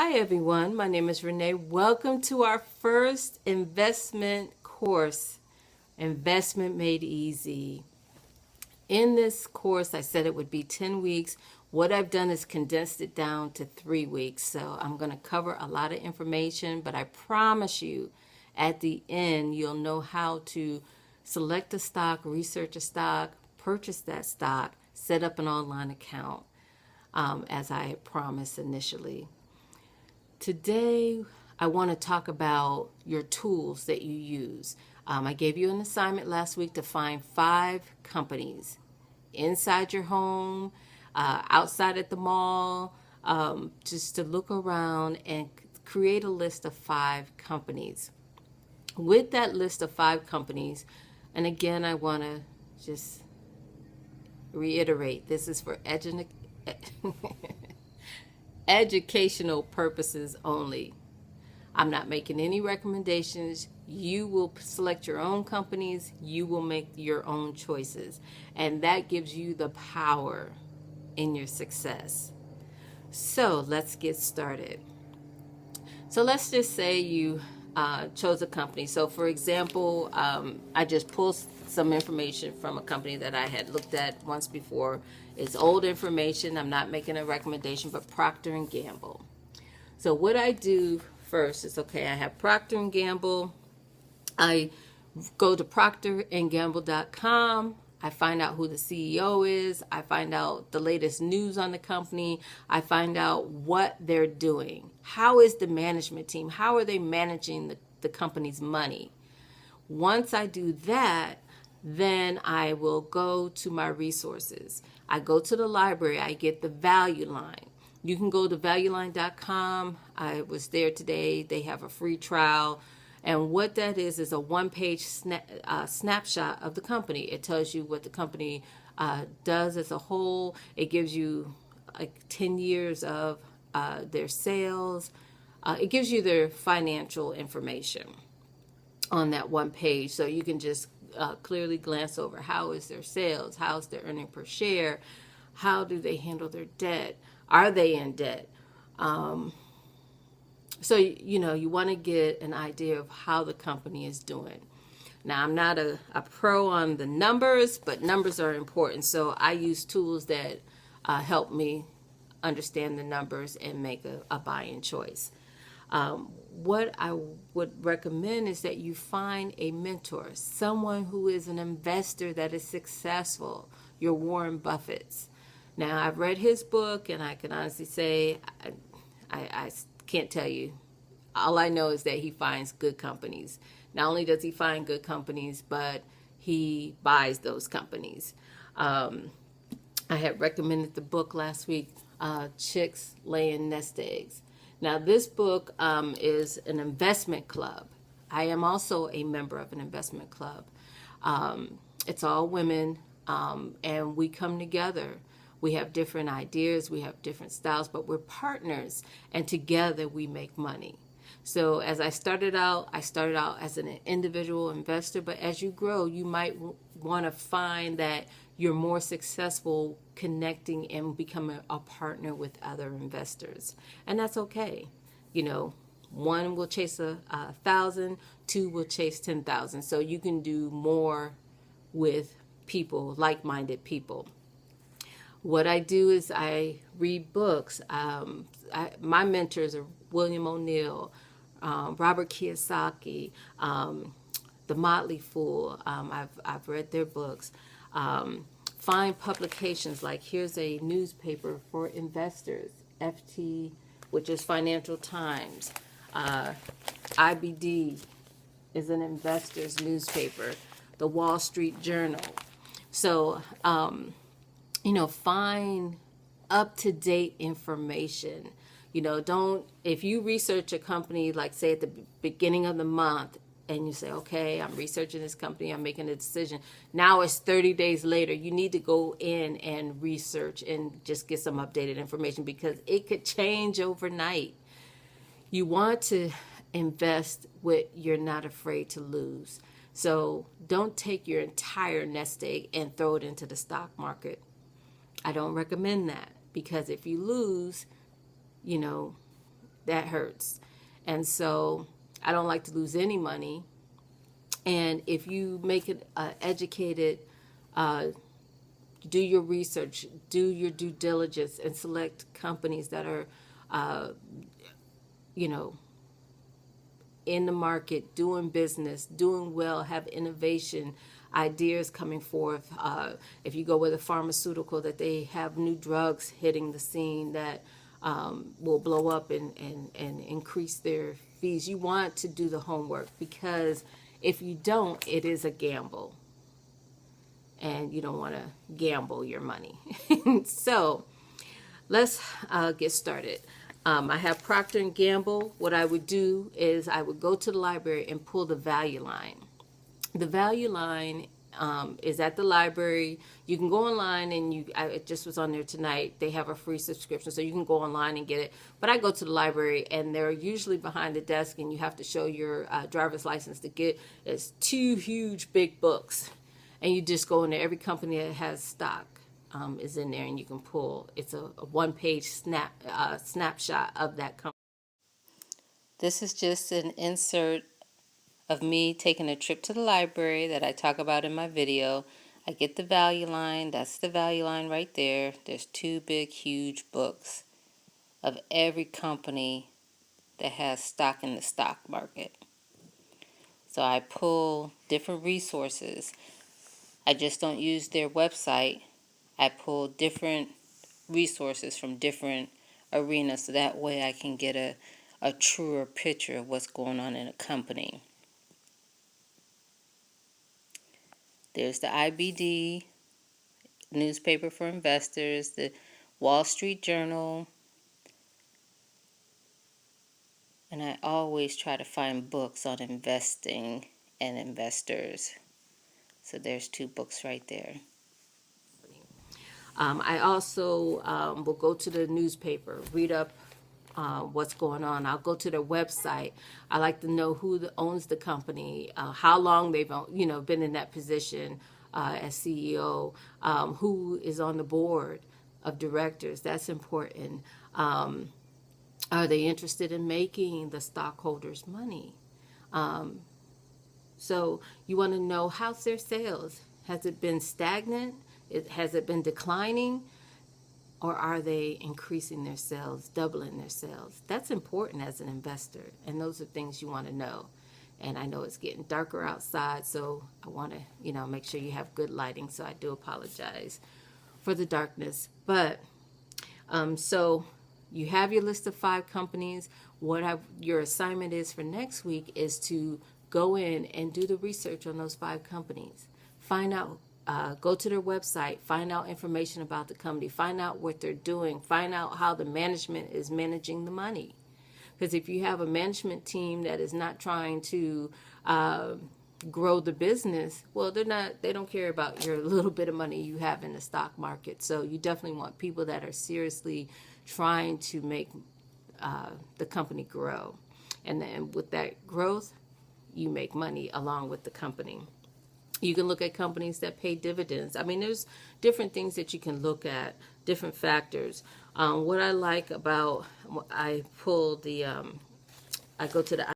Hi everyone, my name is Renee. Welcome to our first investment course, Investment Made Easy. In this course, I said it would be 10 weeks. What I've done is condensed it down to 3 weeks. So I'm going to cover a lot of information, but I promise you at the end, you'll know how to select a stock, research a stock, purchase that stock, set up an online account, as I had promised initially. Today, I want to talk about your tools that you use. I gave you an assignment last week to find 5 companies inside your home, outside at the mall, just to look around and create a list of 5 companies. With that list of 5 companies, and again, I want to just reiterate this is for educational purposes only. I'm not making any recommendations. You will select your own companies. You will make your own choices. And that gives you the power in your success. So let's get started. So let's just say you chose a company. So for example, I just pulled some information from a company that I had looked at once before. It's old information. I'm not making a recommendation, but Procter and Gamble. So what I do first is, okay, I have Procter and Gamble. I go to procterandgamble.com. I find out who the CEO is. I find out the latest news on the company. I find out what they're doing. How is the management team? How are they managing the company's money? Once I do that, then I will go to my resources. I go to the library. I get the value line. You can go to valueline.com. I was there today. They have a free trial. And what that is a one-page snapshot of the company. It tells you what the company does as a whole. It gives you like 10 years of their sales. It gives you their financial information on that one page. So you can just clearly glance over how is their sales, how's their earning per share, how do they handle their debt, are they in debt? So, you want to get an idea of how the company is doing. Now, I'm not a pro on the numbers, but numbers are important. So I use tools that help me understand the numbers and make a buying choice. What I would recommend is that you find a mentor, someone who is an investor that is successful, your Warren Buffett's. Now, I've read his book, and I can honestly say I can't tell you. All I know is that he finds good companies. Not only does he find good companies, but he buys those companies. I had recommended the book last week, Chicks Laying Nest Eggs. Now, this book is an investment club. I am also a member of an investment club. It's all women, and we come together. We have different ideas, we have different styles, but we're partners, and together we make money. So as I started out as an individual investor, but as you grow, you might want to find that you're more successful connecting and becoming a partner with other investors. And that's okay. One will chase 1,000, two will chase 10,000. So you can do more with people, like-minded people. What I do is I read books. My mentors are William O'Neill, Robert Kiyosaki, The Motley Fool. I've read their books. Find publications like here's a newspaper for investors, FT, which is Financial Times. IBD is an investor's newspaper. The Wall Street Journal. So, find up-to-date information. If you research a company, like say at the beginning of the month, and you say, okay, I'm researching this company, I'm making a decision. Now it's 30 days later. You need to go in and research and just get some updated information because it could change overnight. You want to invest what you're not afraid to lose. So don't take your entire nest egg and throw it into the stock market. I don't recommend that because if you lose, that hurts. And so I don't like to lose any money. And if you make it educated, do your research, do your due diligence, and select companies that are, you know, in the market, doing business, doing well, have innovation, ideas coming forth. If you go with a pharmaceutical, that they have new drugs hitting the scene that will blow up and increase their fees. You want to do the homework, because if you don't, it is a gamble. And you don't want to gamble your money. So let's get started. I have Procter & Gamble. What I would do is I would go to the library and pull the value line. The value line is at the library. You can go online, and I just was on there tonight. They have a free subscription, so you can go online and get it. But I go to the library, and they're usually behind the desk, and you have to show your driver's license to get. It's 2 huge big books, and you just go into every company that has stock. Is in there, and you can pull. It's a one-page snapshot of that company. This is just an insert of me taking a trip to the library that I talk about in my video. I get the value line. That's the value line right there. There's 2 big, huge books of every company that has stock in the stock market. So I pull different resources. I just don't use their website. I pull different resources from different arenas, so that way I can get a truer picture of what's going on in a company. There's the IBD, newspaper for investors, the Wall Street Journal, and I always try to find books on investing and investors. So there's 2 books right there. I also will go to the newspaper, read up what's going on. I'll go to their website. I like to know who owns the company, how long they've been in that position as CEO, who is on the board of directors. That's important. Are they interested in making the stockholders money? So you want to know, how's their sales? Has it been stagnant? Has it been declining? Or are they increasing their sales, doubling their sales? That's important as an investor, and those are things you want to know. And I know it's getting darker outside, so I want to, make sure you have good lighting, so I do apologize for the darkness. But, so you have your list of 5 companies. Your assignment is for next week is to go in and do the research on those 5 companies. Find out. Go to their website, find out information about the company, find out what they're doing, find out how the management is managing the money. Because if you have a management team that is not trying to grow the business, well, they don't care about your little bit of money you have in the stock market. So you definitely want people that are seriously trying to make the company grow. And then with that growth, you make money along with the company. You can look at companies that pay dividends. I mean, there's different things that you can look at, different factors. What I like about, I go to the